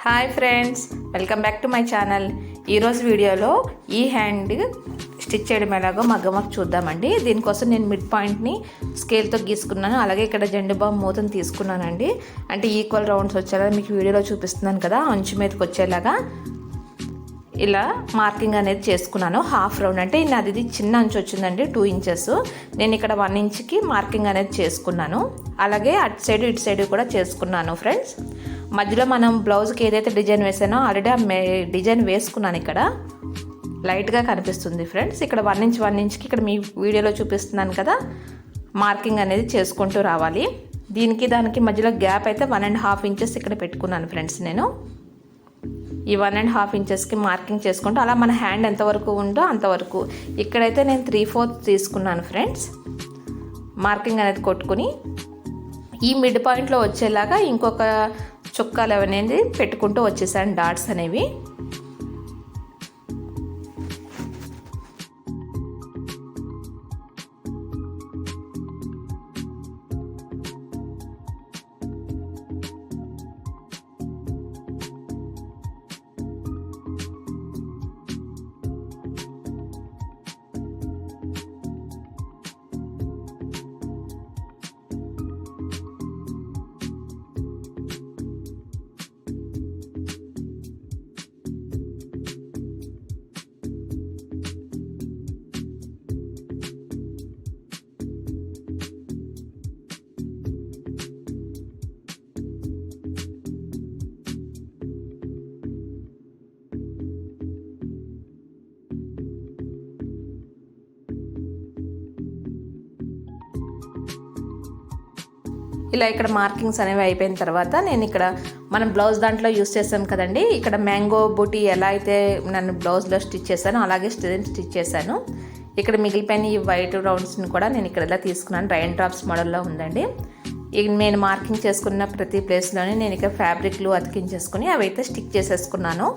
Hi friends, welcome back to my channel. ఈరోజు వీడియోలో ఈ హ్యాండ్ స్టిచ్ చేయడం ఎలాగో మగ్గమకు చూద్దామండి. దీనికోసం నేను మిడ్ పాయింట్ని స్కేల్తో గీసుకున్నాను. అలాగే ఇక్కడ జెండు బామ్ మూతను తీసుకున్నానండి. అంటే ఈక్వల్ రౌండ్స్ వచ్చేలా మీకు వీడియోలో చూపిస్తున్నాను కదా, అంచు మీదకి వచ్చేలాగా ఇలా మార్కింగ్ అనేది చేసుకున్నాను. హాఫ్ రౌండ్ అంటే నాది చిన్న అంచు వచ్చిందండి, 2 ఇంచెస్. నేను ఇక్కడ 1 ఇంచ్కి మార్కింగ్ అనేది చేసుకున్నాను. అలాగే అటు సైడ్ ఇటు సైడ్ కూడా చేసుకున్నాను ఫ్రెండ్స్. మధ్యలో మనం బ్లౌజ్కి ఏదైతే డిజైన్ వేసానో ఆల్రెడీ ఆ డిజైన్ వేసుకున్నాను. ఇక్కడ లైట్గా కనిపిస్తుంది ఫ్రెండ్స్. ఇక్కడ 1 ఇంచ్కి ఇక్కడ మీ వీడియోలో చూపిస్తున్నాను కదా, మార్కింగ్ అనేది చేసుకుంటూ రావాలి. దీనికి దానికి మధ్యలో గ్యాప్ అయితే 1.5 ఇంచెస్ ఇక్కడ పెట్టుకున్నాను ఫ్రెండ్స్. నేను ఈ 1.5 ఇంచెస్కి మార్కింగ్ చేసుకుంటూ అలా మన హ్యాండ్ ఎంతవరకు ఉందో అంతవరకు, ఇక్కడైతే నేను 3/4 తీసుకున్నాను ఫ్రెండ్స్. మార్కింగ్ అనేది కొట్టుకుని ఈ మిడ్ పాయింట్లో వచ్చేలాగా ఇంకొక చుక్కాలు అనేది పెట్టుకుంటూ వచ్చేసాను, డాట్స్ అనేవి. ఇలా ఇక్కడ మార్కింగ్స్ అనేవి అయిపోయిన తర్వాత నేను ఇక్కడ మనం బ్లౌజ్ దాంట్లో యూస్ చేసాం కదండి, ఇక్కడ మ్యాంగో బూటీ ఎలా అయితే నన్ను బ్లౌజ్లో స్టిచ్ చేశానో అలాగే స్టిచ్ చేశాను. ఇక్కడ మిగిలిపోయిన ఈ వైట్ రౌండ్స్ని కూడా నేను ఇక్కడ ఇలా తీసుకున్నాను. రైన్ డ్రాప్స్ మోడల్లో ఉందండి. నేను మార్కింగ్ చేసుకున్న ప్రతి ప్లేస్లోనే నేను ఇక్కడ ఫ్యాబ్రిక్లు అతికించేసుకుని అవి అయితే స్టిక్ చేసేసుకున్నాను.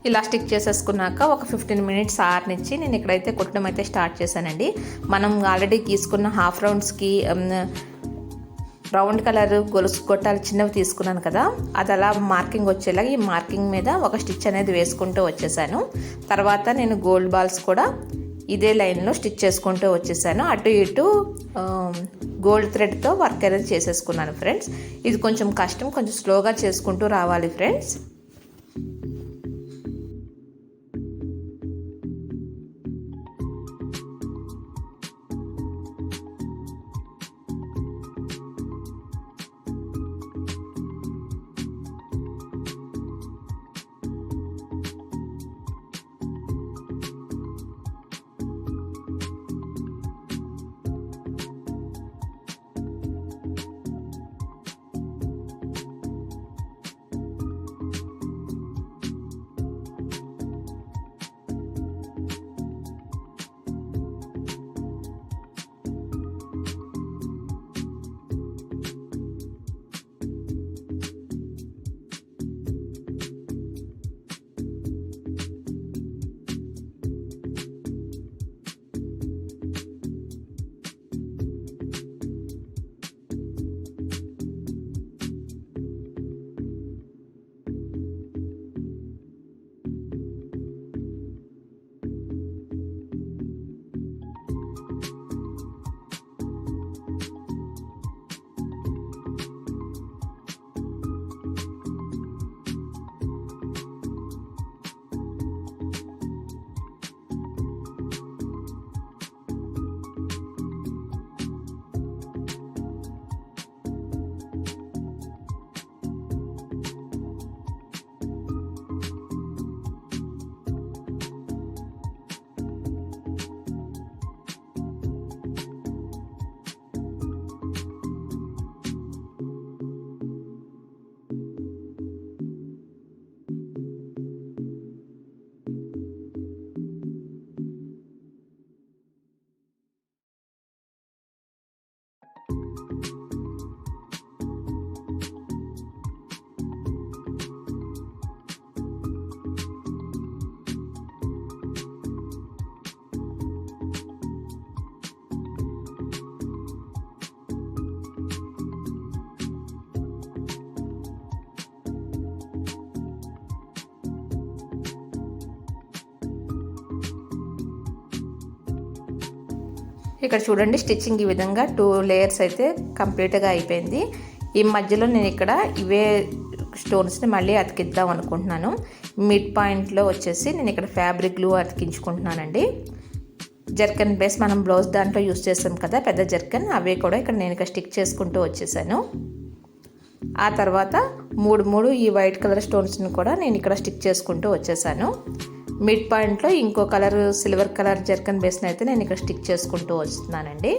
ఇలా స్టిక్ చేసేసుకున్నాక ఒక 15 మినిట్స్ ఆరనిచ్చి నేను ఇక్కడైతే కుట్టడం అయితే స్టార్ట్ చేశానండి. మనం ఆల్రెడీ గీసుకున్న హాఫ్ రౌండ్స్కి రౌండ్ కలర్ గొలుసు గొట్టాలు చిన్నవి తీసుకున్నాను కదా, అది అలా మార్కింగ్ వచ్చేలాగా ఈ మార్కింగ్ మీద ఒక స్టిచ్ అనేది వేసుకుంటూ వచ్చేసాను. తర్వాత నేను గోల్డ్ బాల్స్ కూడా ఇదే లైన్లో స్టిచ్ చేసుకుంటూ వచ్చేసాను. అటు ఇటు గోల్డ్ థ్రెడ్తో వర్క్ అనేది చేసేసుకున్నాను ఫ్రెండ్స్. ఇది కొంచెం కష్టం, కొంచెం స్లోగా చేసుకుంటూ రావాలి ఫ్రెండ్స్. ఇక్కడ చూడండి స్టిచ్చింగ్ ఈ విధంగా 2 లేయర్స్ అయితే కంప్లీట్గా అయిపోయింది. ఈ మధ్యలో నేను ఇక్కడ ఇవే స్టోన్స్ని మళ్ళీ అతికిద్దాం అనుకుంటున్నాను. మిడ్ పాయింట్లో వచ్చేసి నేను ఇక్కడ ఫ్యాబ్రిక్ గ్లూ అతికించుకుంటున్నానండి. జర్కన్ బేస్ మనం బ్లౌజ్ దాంట్లో యూస్ చేస్తాం కదా పెద్ద జర్కన్, అవే కూడా ఇక్కడ నేను ఇక్కడ స్టిక్ చేసుకుంటూ వచ్చేసాను. ఆ తర్వాత 3 ఈ వైట్ కలర్ స్టోన్స్ని కూడా నేను ఇక్కడ స్టిక్ చేసుకుంటూ వచ్చేసాను. మిడ్ పాయింట్లో ఇంకో కలర్ సిల్వర్ కలర్ జర్కన్ బేస్ని అయితే నేను ఇక్కడ స్టిక్ చేసుకుంటూ వస్తున్నానండి.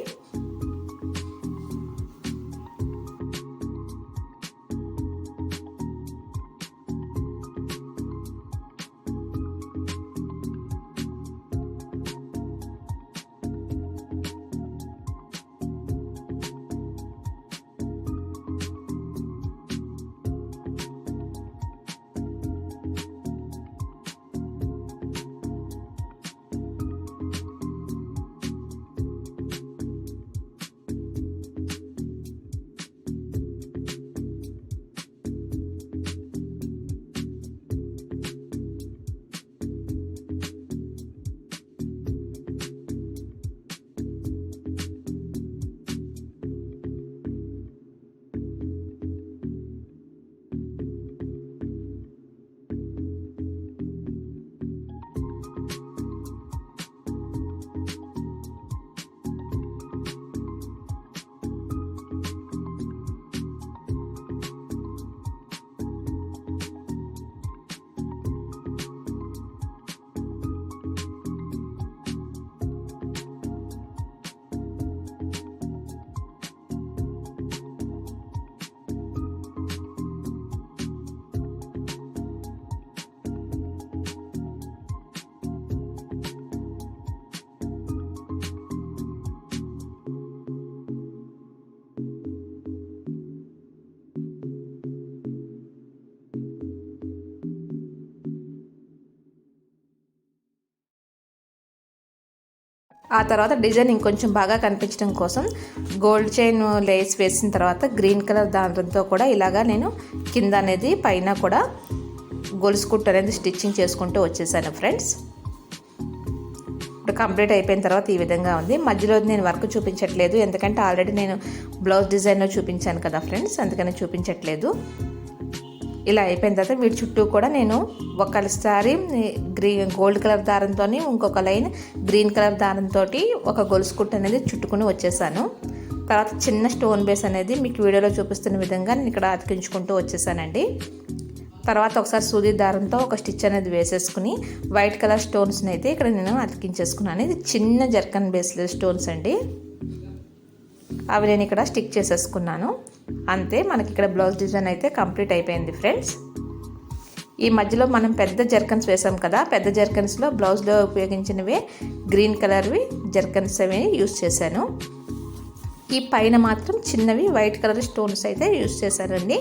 ఆ తర్వాత డిజైన్ ఇంకొంచెం బాగా కనిపించడం కోసం గోల్డ్ చైన్ లేస్ వేసిన తర్వాత గ్రీన్ కలర్ దాంతో కూడా ఇలాగా నేను కింద అనేది పైన కూడా గొలుసు కుట్టు అనేది స్టిచ్చింగ్ చేసుకుంటూ వచ్చేసాను ఫ్రెండ్స్. ఇప్పుడు కంప్లీట్ అయిపోయిన తర్వాత ఈ విధంగా ఉంది. మధ్యలో నేను వర్క్ చూపించట్లేదు, ఎందుకంటే ఆల్రెడీ నేను బ్లౌజ్ డిజైన్లో చూపించాను కదా ఫ్రెండ్స్, అందుకని చూపించట్లేదు. ఇలా అయిపోయిన తర్వాత వీటి చుట్టూ కూడా నేను ఒకసారి గోల్డ్ కలర్ దారంతో ఇంకొక లైన్ గ్రీన్ కలర్ దారంతో ఒక గొలుసు కుట్టు అనేది చుట్టుకుని వచ్చేసాను. తర్వాత చిన్న స్టోన్ బేస్ అనేది మీకు వీడియోలో చూపిస్తున్న విధంగా నేను ఇక్కడ అతికించుకుంటూ వచ్చేసానండి. తర్వాత ఒకసారి సూది దారంతో ఒక స్టిచ్ అనేది వేసేసుకుని వైట్ కలర్ స్టోన్స్ని అయితే ఇక్కడ నేను అతికించేసుకున్నాను. ఇది చిన్న జర్కన్ బేస్ స్టోన్స్ అండి, అవి నేను ఇక్కడ స్టిక్ చేసేసుకున్నాను. అంతే, మనకి ఇక్కడ బ్లౌజ్ డిజైన్ అయితే కంప్లీట్ అయిపోయింది ఫ్రెండ్స్. ఈ మధ్యలో మనం పెద్ద జర్కన్స్ వేసాం కదా, పెద్ద జర్కన్స్లో బ్లౌజ్లో ఉపయోగించినవే గ్రీన్ కలర్వి జర్కన్స్ అవి యూస్ చేశాను. ఈ పైన మాత్రం చిన్నవి వైట్ కలర్ స్టోన్స్ అయితే యూస్ చేశానండి.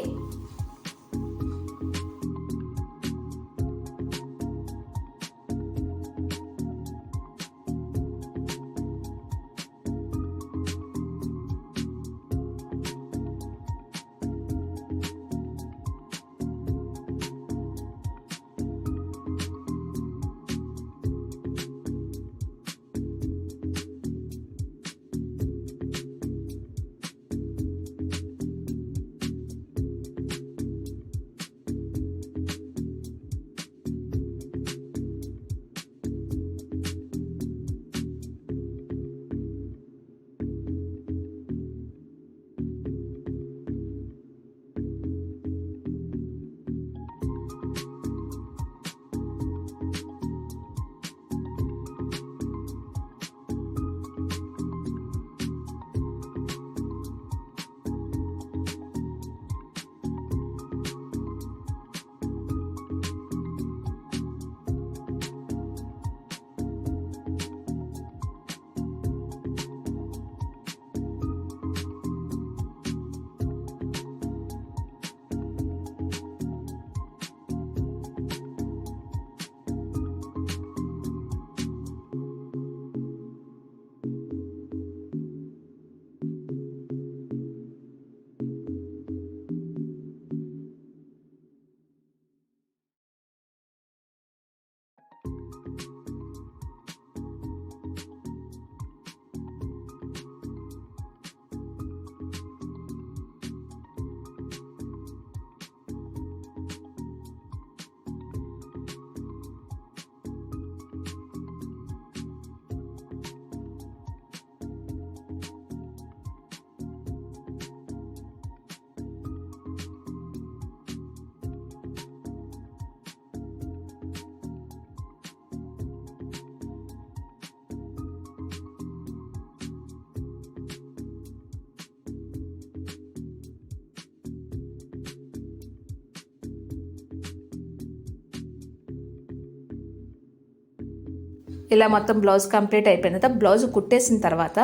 ఇలా మొత్తం బ్లౌజ్ కంప్లీట్ అయిపోయిన తర్వాత బ్లౌజ్ కుట్టేసిన తర్వాత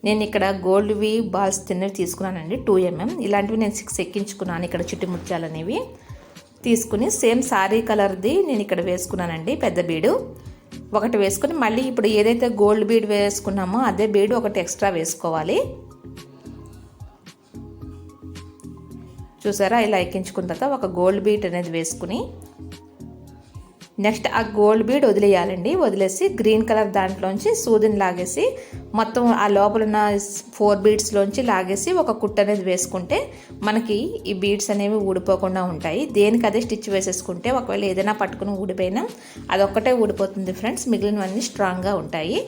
నేను ఇక్కడ గోల్డ్వి బాల్స్ తిన్నవి తీసుకున్నానండి 2mm. ఇలాంటివి నేను 6 ఎక్కించుకున్నాను. ఇక్కడ చుట్టి ముత్యాలు అనేవి తీసుకుని సేమ్ సారీ కలర్ది నేను ఇక్కడ వేసుకున్నానండి. పెద్ద బీడు ఒకటి వేసుకుని మళ్ళీ ఇప్పుడు ఏదైతే గోల్డ్ బీడ్ వేసుకున్నామో అదే బీడు ఒకటి ఎక్స్ట్రా వేసుకోవాలి. చూసారా, ఇలా ఎక్కించుకున్న తర్వాత ఒక గోల్డ్ బీడ్ అనేది వేసుకుని నెక్స్ట్ ఆ గోల్డ్ బీడ్ వదిలేయాలండి. వదిలేసి గ్రీన్ కలర్ దాంట్లోంచి సూదిని లాగేసి మొత్తం ఆ లోపల ఉన్న 4 బీడ్స్లోంచి లాగేసి ఒక కుట్టు అనేది వేసుకుంటే మనకి ఈ బీడ్స్ అనేవి ఊడిపోకుండా ఉంటాయి. దేనికి అదే స్టిచ్ వేసేసుకుంటే ఒకవేళ ఏదైనా పట్టుకుని ఊడిపోయినా అదొక్కటే ఊడిపోతుంది ఫ్రెండ్స్, మిగిలినవన్నీ స్ట్రాంగ్గా ఉంటాయి.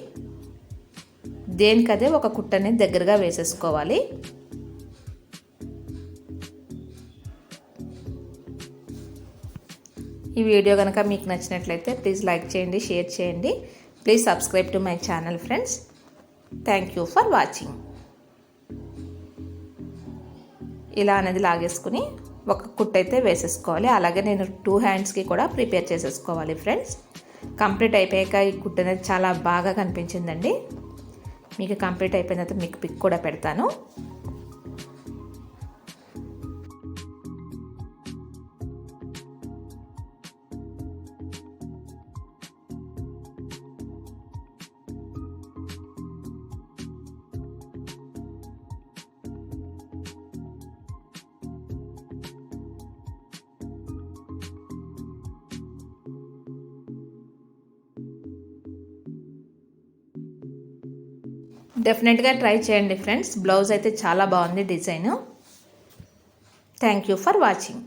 దేనికి అదే ఒక కుట్టు అనేది దగ్గరగా వేసేసుకోవాలి. ఈ వీడియో కనుక మీకు నచ్చినట్లయితే ప్లీజ్ లైక్ చేయండి, షేర్ చేయండి. Please subscribe to my channel friends. Thank you for watching. ఇలా అనేది లాగేసుకుని ఒక కుట్టు అయితే వేసేసుకోవాలి. అలాగే నేను 2 హ్యాండ్స్కి కూడా ప్రిపేర్ చేసేసుకోవాలి ఫ్రెండ్స్. కంప్లీట్ అయిపోయాక ఈ కుట్టు అనేది చాలా బాగా కనిపించిందండి. మీకు కంప్లీట్ అయిపోయిన తర్వాత మీకు పిక్ కూడా పెడతాను. డెఫినెట్గా ట్రై చేయండి ఫ్రెండ్స్. బ్లౌజ్ అయితే చాలా బాగుంది design. Thank you for watching.